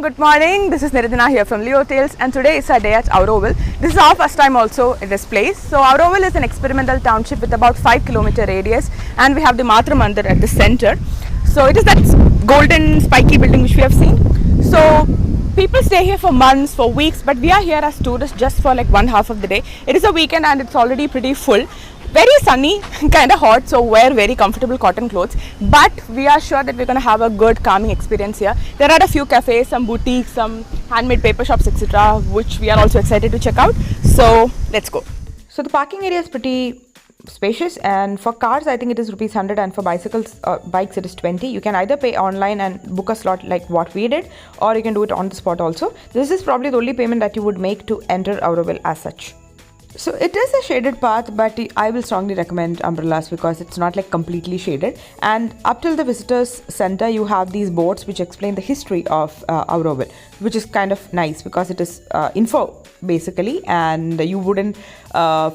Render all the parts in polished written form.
Good morning, this is Niranjana here from Leo Tales, and today is our day at Auroville. This is our first time also at this place. So Auroville is an experimental township with about 5-kilometer radius, and we have the Matra Mandir at the center. So it is that golden spiky building which we have seen. So people stay here for months, for weeks, but we are here as tourists just for like one half of the day. It is a weekend and it's already pretty full. Very sunny, kind of hot, so wear very comfortable cotton clothes, but we are sure that we're going to have a good calming experience here. There are a few cafes, some boutiques, some handmade paper shops, etc., which we are also excited to check out. So let's go. So the parking area is pretty spacious, and for cars I think it is ₹100, and for bikes it is 20. You can either pay online and book a slot like what we did, or you can do it on the spot also. This is probably the only payment that you would make to enter Auroville as such. So it is a shaded path, but I will strongly recommend umbrellas because it's not like completely shaded. And up till the visitors center you have these boards which explain the history of Auroville, which is kind of nice because it is info basically, and you wouldn't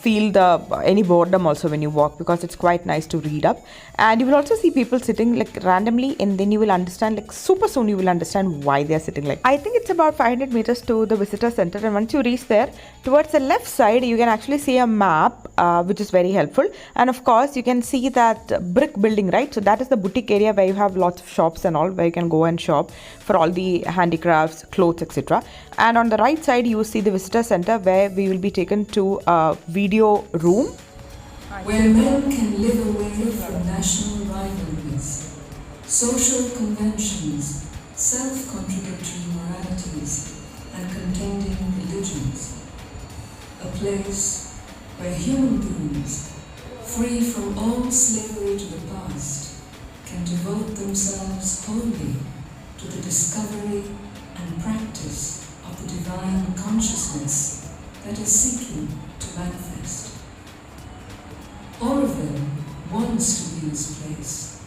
feel any boredom also when you walk because it's quite nice to read up. And you will also see people sitting like randomly, and then you will understand, like super soon you will understand why they are sitting like. I think it's about 500 meters to the visitor center, and once you reach there, towards the left side you can actually see a map which is very helpful. And of course you can see that brick building, right? So that is the boutique area where you have lots of shops and all, where you can go and shop for all the handicrafts, clothes, etc. And on the right side you see the visitor center, where we will be taken to a video room where men can live away from national rivalries, social conventions, self-contradictory moralities, and contending religions. A place where human beings, free from all slavery to the past, can devote themselves wholly to the discovery and practice of the divine consciousness that is seeking to manifest. Auroville wants to be this place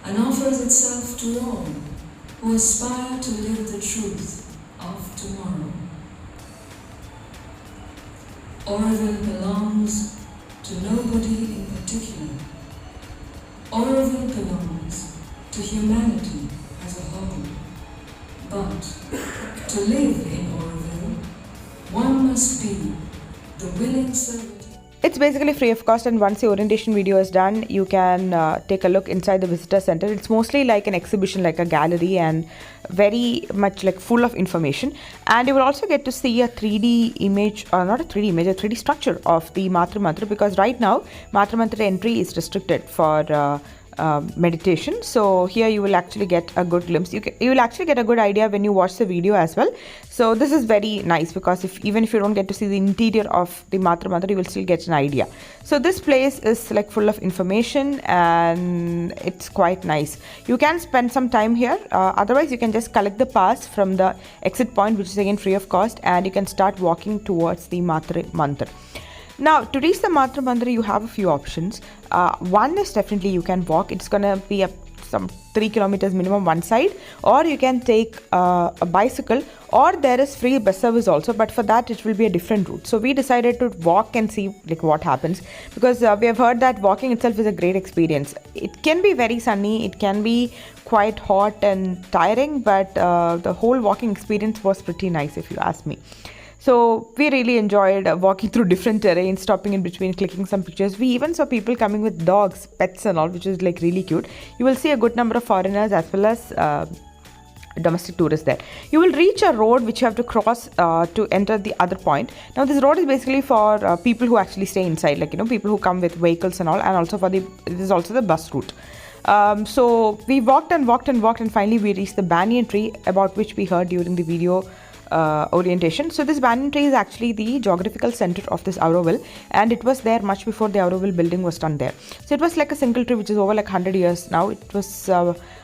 and offers itself to all who aspire to live the truth of tomorrow. Auroville belongs to nobody in particular. Auroville belongs to humanity as a whole. But to live in Auroville, one must be the willing servant. It's basically free of cost, and once the orientation video is done, you can take a look inside the visitor center. It's mostly like an exhibition, like a gallery, and very much like full of information. And you will also get to see a 3D image, or not a 3D image, a 3D structure of the Matra Mantra, because right now Matra Mantra entry is restricted for meditation. So here you will actually get a good glimpse. You will actually get a good idea when you watch the video as well. So this is very nice because even if you don't get to see the interior of the Matra Mantra, you will still get an idea. So this place is like full of information, and it's quite nice. You can spend some time here. Otherwise you can just collect the pass from the exit point, which is again free of cost, and you can start walking towards the Matra Mantra. Now, to reach the Matra Mandir, you have a few options. One is definitely you can walk. It's gonna be some 3 kilometers minimum one side, or you can take a bicycle, or there is free bus service also, but for that it will be a different route. So we decided to walk and see like what happens, because we have heard that walking itself is a great experience. It can be very sunny, it can be quite hot and tiring, but the whole walking experience was pretty nice if you ask me. So we really enjoyed walking through different terrains, stopping in between, clicking some pictures. We even saw people coming with dogs, pets and all, which is like really cute. You will see a good number of foreigners as well as domestic tourists there. You will reach a road which you have to cross to enter the other point. Now this road is basically for people who actually stay inside, like people who come with vehicles and all, and also it is also the bus route. So we walked and walked and walked, and finally we reached the Banyan Tree, about which we heard during the video orientation. So this Banyan Tree is actually the geographical center of this Auroville, and it was there much before the Auroville building was done there. So it was like a single tree which is over like 100 years now. It was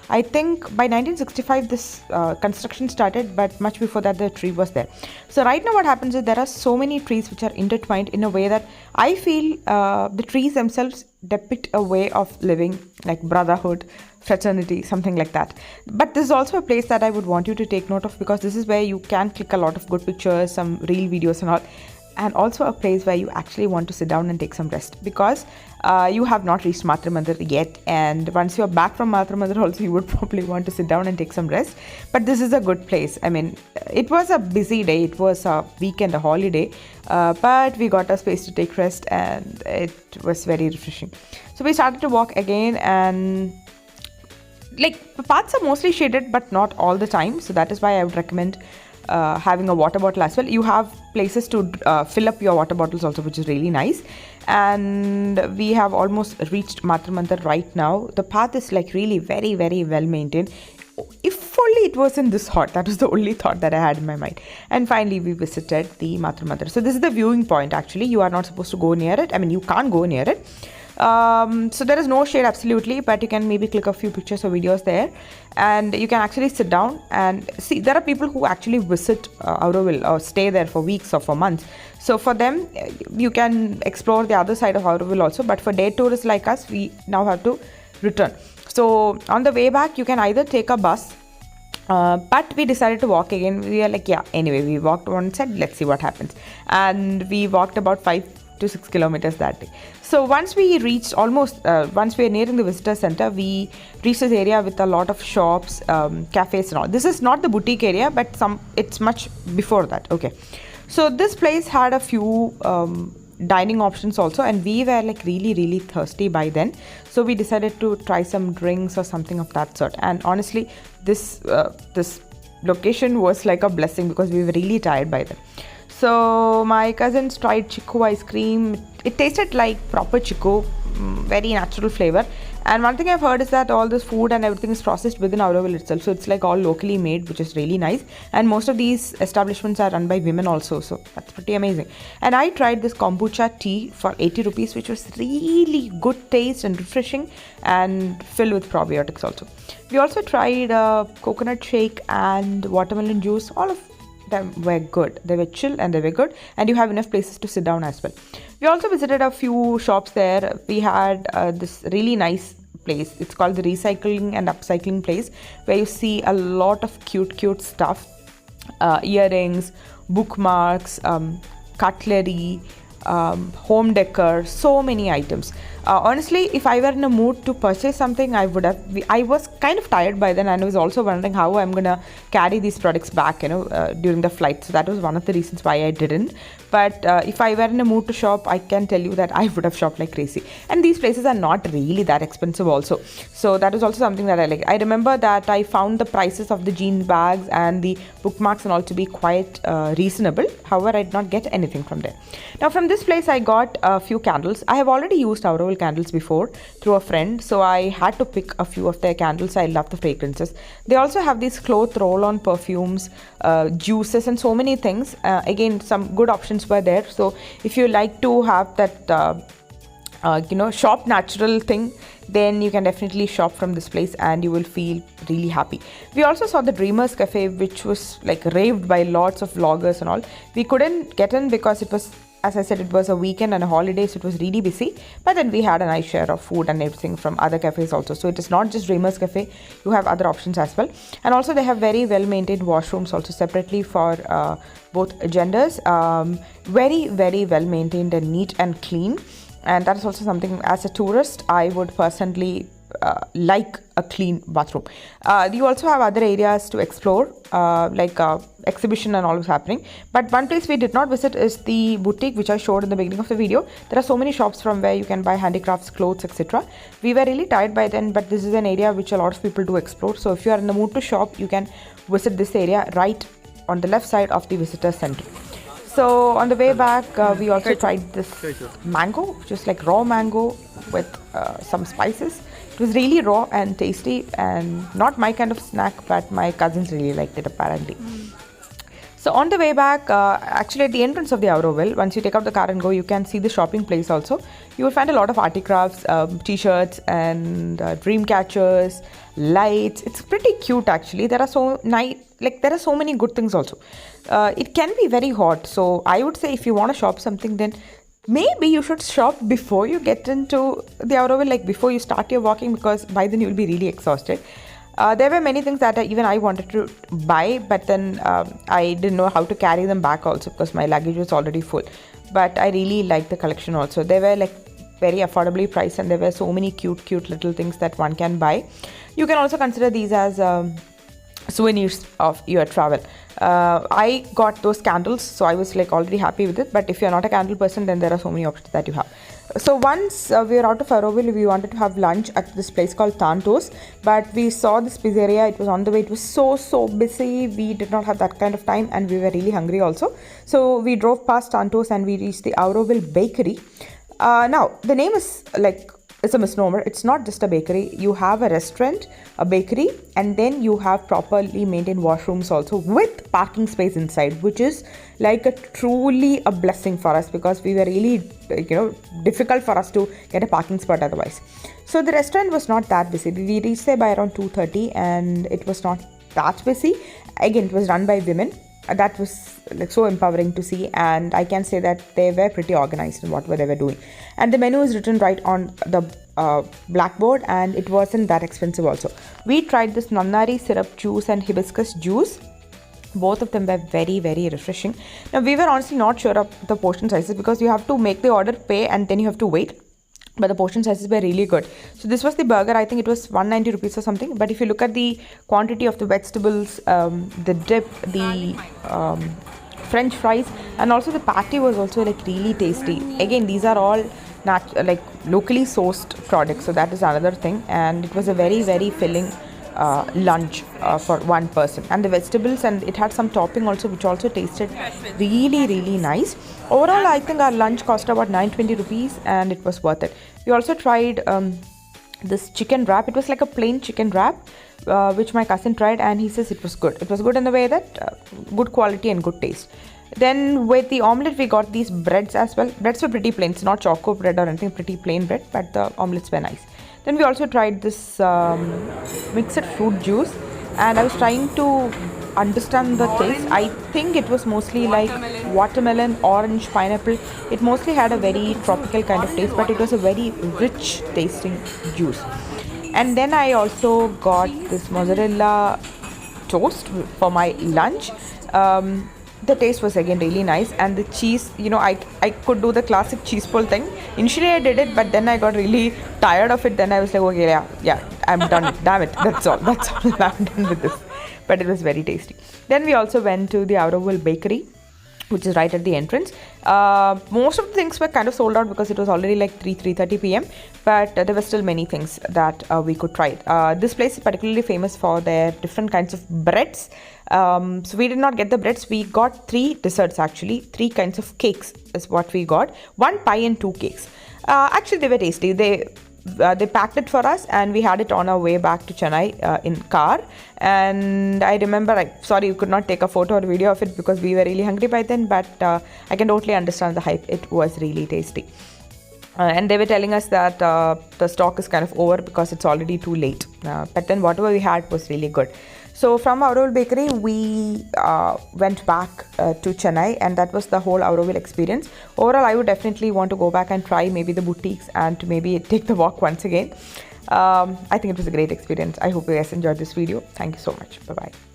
I think by 1965 this construction started, but much before that the tree was there. So right now what happens is there are so many trees which are intertwined in a way that I feel the trees themselves depict a way of living, like brotherhood, fraternity, something like that. But this is also a place that I would want you to take note of, because this is where you can click a lot of good pictures, some real videos and all. and also a place where you actually want to sit down and take some rest, because you have not reached Matramandir yet, and once you're back from Matramandir also you would probably want to sit down and take some rest. But this is a good place. I mean, it was a busy day, it was a weekend, a holiday, but we got a space to take rest and it was very refreshing. So we started to walk again, and like the paths are mostly shaded but not all the time, so that is why I would recommend having a water bottle as well. You have places to fill up your water bottles also, which is really nice. And we have almost reached Matramandir right now. The path is like really very, very well maintained. If only it wasn't this hot. That was the only thought that I had in my mind. And finally we visited the Matramandir. So this is the viewing point actually. You are not supposed to go near it. I mean, you can't go near it. So there is no shade absolutely, but you can maybe click a few pictures or videos there, and you can actually sit down and see. There are people who actually visit Auroville or stay there for weeks or for months. So for them, you can explore the other side of Auroville also, but for day tourists like us, we now have to return. So on the way back, you can either take a bus, but we decided to walk again. We are like, yeah, anyway, we walked one side, let's see what happens. And we walked about 5 to 6 kilometers that day. So once we reached once we are nearing the visitor center, we reached this area with a lot of shops, cafes and all. This is not the boutique area, but it's much before that. Okay. So this place had a few dining options also, and we were like really, really thirsty by then. So we decided to try some drinks or something of that sort. And honestly, this location was like a blessing because we were really tired by then. So my cousins tried chiku ice cream. It tasted like proper chiku, very natural flavor. And one thing I've heard is that all this food and everything is processed within Auroville itself. So it's like all locally made, which is really nice. And most of these establishments are run by women also. So that's pretty amazing. And I tried this Kombucha Tea for 80 rupees, which was really good taste and refreshing and filled with probiotics also. We also tried coconut shake and watermelon juice. All of them were good. They were chill and they were good, and you have enough places to sit down as well. We also visited a few shops there. We had this really nice place. It's called the recycling and upcycling place, where you see a lot of cute stuff, earrings, bookmarks, cutlery, home decor, so many items. Honestly, if I were in a mood to purchase something, I would have. I was kind of tired by then, and I was also wondering how I'm gonna carry these products back, during the flight. So that was one of the reasons why I didn't. But if I were in a mood to shop, I can tell you that I would have shopped like crazy. And these places are not really that expensive also. So that was also something that I like. I remember that I found the prices of the jean bags and the bookmarks and all to be quite reasonable. However, I did not get anything from there. Now from this place, I got a few candles. I have already used Auroville candles before through a friend, so I had to pick a few of their candles. I love the fragrances. They also have these cloth roll-on perfumes, juices, and so many things. Again, some good options were there. So if you like to have that shop natural thing, then you can definitely shop from this place and you will feel really happy. We also saw the Dreamers Cafe, which was like raved by lots of vloggers and all. We couldn't get in because it was, as I said, it was a weekend and a holiday, so it was really busy. But then we had a nice share of food and everything from other cafes also. So it is not just Dreamers Cafe, you have other options as well. And also they have very well maintained washrooms also separately for both genders. Very, very well maintained and neat and clean. And that is also something, as a tourist, I would personally like a clean bathroom. You also have other areas to explore, like exhibition and all is happening. But one place we did not visit is the boutique, which I showed in the beginning of the video. There are so many shops from where you can buy handicrafts, clothes, etc. We were really tired by then, but this is an area which a lot of people do explore. So if you are in the mood to shop, you can visit this area right on the left side of the visitor center. So on the way back, we also tried this mango, just like raw mango with some spices. It was really raw and tasty and not my kind of snack, but my cousins really liked it apparently. So on the way back, actually at the entrance of the Auroville, once you take out the car and go, you can see the shopping place also. You will find a lot of articrafts, t-shirts and dream catchers, lights. It's pretty cute actually. There are so nice, there are so many good things also. It can be very hot. So I would say if you want to shop something, then maybe you should shop before you get into the Auroville, like before you start your walking, because by then you'll be really exhausted. There were many things that even I wanted to buy, but then I didn't know how to carry them back also because my luggage was already full. But I really liked the collection also. They were like very affordably priced, and there were so many cute little things that one can buy. You can also consider these as souvenirs of your travel. I got those candles, so I was like already happy with it. But if you're not a candle person, then there are so many options that you have. So once we were out of Auroville, we wanted to have lunch at this place called Tantos, but we saw this pizzeria. It was on the way. It was so busy. We did not have that kind of time, and we were really hungry also. So we drove past Tantos and we reached the Auroville Bakery. Now the name is like, it's a misnomer. It's not just a bakery. You have a restaurant, a bakery, and then you have properly maintained washrooms also with parking space inside, which is like truly a blessing for us because we were really, difficult for us to get a parking spot otherwise. So the restaurant was not that busy. We reached there by around 2:30 and it was not that busy. Again, it was run by women. That was like so empowering to see, and I can say that they were pretty organized in whatever they were doing. And the menu is written right on the blackboard, and it wasn't that expensive also. We tried this nannari syrup juice and hibiscus juice. Both of them were very refreshing. Now we were honestly not sure of the portion sizes because you have to make the order, pay, and then you have to wait. But the portion sizes were really good. So this was the burger. I think it was 190 rupees or something. But if you look at the quantity of the vegetables, the dip, the French fries, and also the patty was also like really tasty. Again, these are all like locally sourced products. So that is another thing. And it was a very filling lunch for one person. And the vegetables, and it had some topping also, which also tasted really nice. Overall, I think our lunch cost about 920 rupees and it was worth it. We also tried this chicken wrap. It was like a plain chicken wrap, which my cousin tried, and he says it was good. It was good in the way that good quality and good taste. Then with the omelette, we got these breads as well. Breads were pretty plain. It's not choco bread or anything, pretty plain bread, but the omelets were nice. Then we also tried this mixed fruit juice, and I was trying to understand the taste. I think it was mostly like watermelon, orange, pineapple. It mostly had a very tropical kind of taste, but it was a very rich tasting juice. And then I also got this mozzarella toast for my lunch. The taste was again really nice, and the cheese, I could do the classic cheese pull thing. Initially I did it, but then I got really tired of it. Then I was like, okay, yeah, I'm done. Damn it, that's all. I'm done with this. But it was very tasty. Then we also went to the Auroville Bakery, which is right at the entrance. Most of the things were kind of sold out because it was already like 3:30 p.m. But there were still many things that we could try. This place is particularly famous for their different kinds of breads. So we did not get the breads. We got 3 desserts actually. 3 kinds of cakes is what we got. 1 pie and 2 cakes. Actually, they were tasty. They packed it for us, and we had it on our way back to Chennai in car. And I remember, sorry, you could not take a photo or video of it because we were really hungry by then, but I can totally understand the hype. It was really tasty. And they were telling us that the stock is kind of over because it's already too late. But then whatever we had was really good. So from Auroville Bakery, we went back to Chennai, and that was the whole Auroville experience. Overall, I would definitely want to go back and try maybe the boutiques and to maybe take the walk once again. I think it was a great experience. I hope you guys enjoyed this video. Thank you so much. Bye-bye.